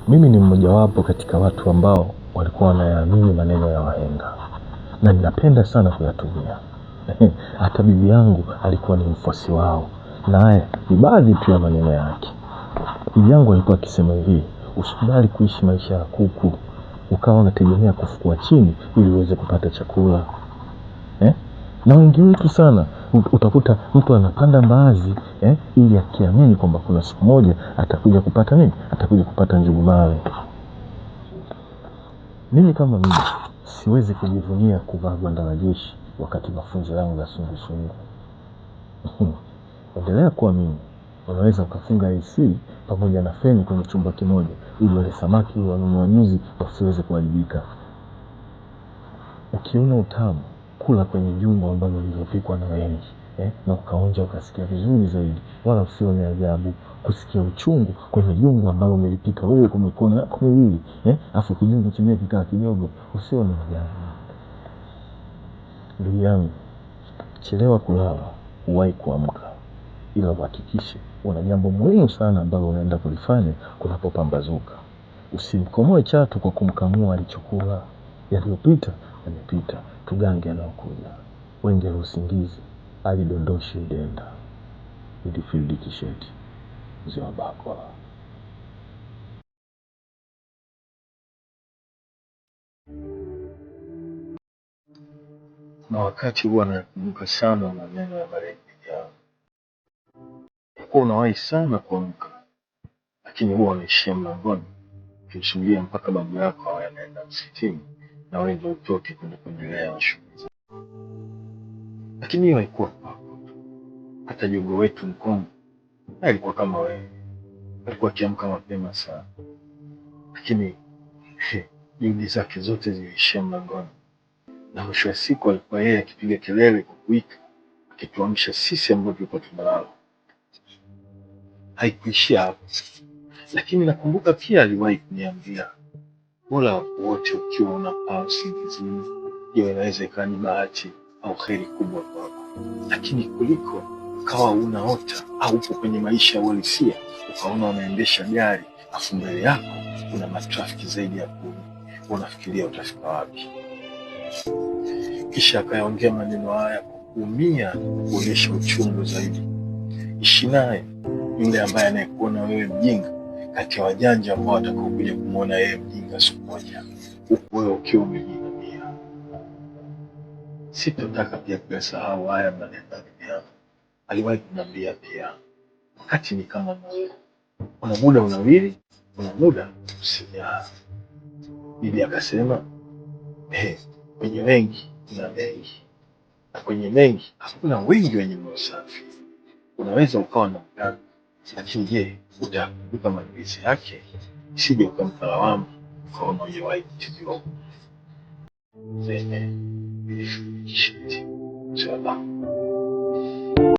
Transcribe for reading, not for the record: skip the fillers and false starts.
Mimi ni mmojawapo katika watu ambao walikuwa wanayaamini maneno ya wahenga na ninapenda sana kuyatumia. Hata bibi yangu alikuwa ni mfuasi wao, na haya ni baadhi tu ya maneno yake. Bibi yangu alikuwa akisema hivi: usikubali kuishi maisha ya kuku ukawa unategemea kufukua chini ili uweze kupata chakula. Na wengi wetu sana utakuta mtu anapanda mbaazi ili akiamini kwamba kuna siku moja atakuja kupata nini? Atakuja kupata njugu mawe. Mimi kama mimi siwezi kujivunia kuvaa gwanda la jeshi wakati mafunzo yangu ya sungusungu. Endelea kuwa mimi. Unaweza ukafunga AC pamoja na feni kwenye chumba kimoja ili wale samaki wanunua nyuzi wasiweze kuharibika. Ukiona utamu, kula kwenye jumbo ambalo lililopikwa na wengi, na ukaonja ukasikia vizuri zaidi. Wala usione ajabu kusikia uchungu kwenye jumbo ambalo umelipika wewe kwa mikono yako miwili, afu kijumbo chenyewe kikaa kidogo, usione ajabu. Ndugu yangu, chelewa kulala, uwahi kuamka. Ila uhakikishe una jambo muhimu sana ambalo unaenda kulifanya kunapopambazuka. Usimkomoe chatu kwa kumkamua alichokula. Yaliyopita yamepita, tugange yanayokuja. Wenge la usingizi alidondoshe denda. Midfield Kisheti, mzee wa Bakola. Na wakati huwa nakumbuka sana maneno ya marehemu yangu. Kwa unawahi sana kuamka, lakini huwa unaishia mlangoni ukimsubiria mpaka babu yako awe anaenda msikitini na wewe ndio utoke kwenda kuendelea na shughuli. Lakini hiyo haikuwa kwako. Hata jogo wetu Mkongo alikuwa kama wewe, alikuwa akiamka mapema sana, lakini juhudi zake zote ziliishia mlangoni. Na mwisho wa siku alikuwa yeye akipiga kelele kwa kuita, akituamsha sisi ambao tulikuwa tumelala. Haikuishia hapo, lakini nakumbuka pia aliwahi kuniambia, bora wote ukiwa unapaa usingizini, hiyo inaweza ikawa ni bahati au kheri kubwa kwako, lakini kuliko ukawa unaota au upo kwenye maisha uhalisia ukaona unaendesha gari afu mbele yako kuna matrafiki zaidi ya 10, unafikiria utafika wapi? Kisha akayaongea maneno haya kwa kuumia, kuonyesha uchungu zaidi. Ishi naye yule ambaye anayekuona wewe mjinga kati ya wajanja ambao watakaokuja kumwona yeye mjinga siku moja, huku wewe ukiwa umejinamia. Sitotaka pia kuyasahau haya maneno yangu. Aliwahi kuniambia pia, wakati ni kama moyo, una muda unawili, una muda usinyaa. Bibi akasema, kwenye wengi kuna mengi, na kwenye mengi hakuna wengi wenye moyo safi. Unaweza ukawa na mganga, lakini je, utakumbuka manuizi yake? Isije ukampa lawama ukaona hujawahi kutibiwa. Zene Midfield Kisheti, mzee wa Bakola.